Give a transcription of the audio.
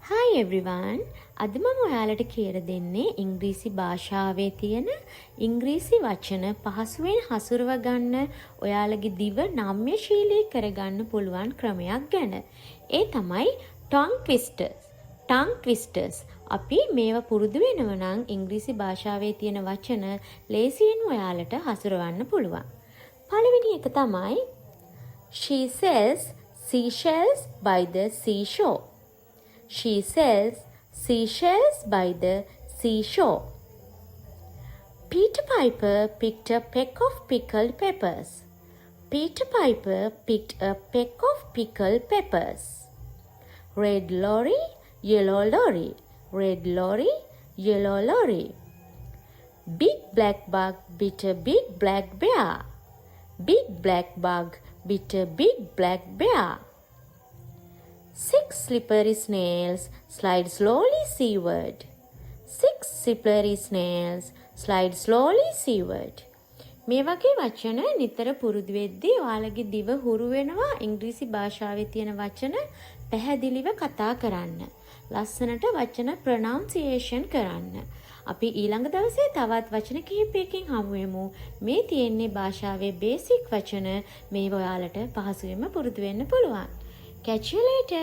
Hi everyone. අද මම ඔයාලට කියලා දෙන්නේ ඉංග්‍රීසි භාෂාවේ තියෙන ඉංග්‍රීසි වචන පහසුවෙන් හසුරව ගන්න ඔයාලගේ දිව නම්‍යශීලී කරගන්න පුළුවන් ක්‍රමයක් ගැන. ඒ තමයි tongue twisters. tongue twisters. අපි මේවා පුරුදු වෙනවා නම් ඉංග්‍රීසි භාෂාවේ තියෙන වචන ලේසියෙන් ඔයාලට හසුරවන්න පුළුවන්. පළවෙනි එක තමයි She sells seashells by the seashore. She sells seashells by the seashore. Peter Piper picked a peck of pickled peppers. Peter Piper picked a peck of pickled peppers. Red lorry, yellow lorry. Red lorry, yellow lorry. Big black bug bit a big black bear. Big black bug bit a big black bear. 6 slippery snails slide slowly seaward. 6 slippery snails slide slowly seaward. මේ වගේ වචන නිතර පුරුදු වෙද්දී ඔයාලගේ දිව හුරු වෙනවා ඉංග්‍රීසි භාෂාවේ තියෙන වචන පැහැදිලිව කතා කරන්න. ලස්සනට වචන ප්‍රොනවුන්සියේෂන් කරන්න. අපි ඊළඟ දවසේ තවත් වචන කිහිපයකින් හමු වෙමු. මේ තියෙන්නේ භාෂාවේ බේසික් වචන. මේ ඔයාලට පහසුවෙන්ම පුරුදු වෙන්න පුළුවන්. Catch you later.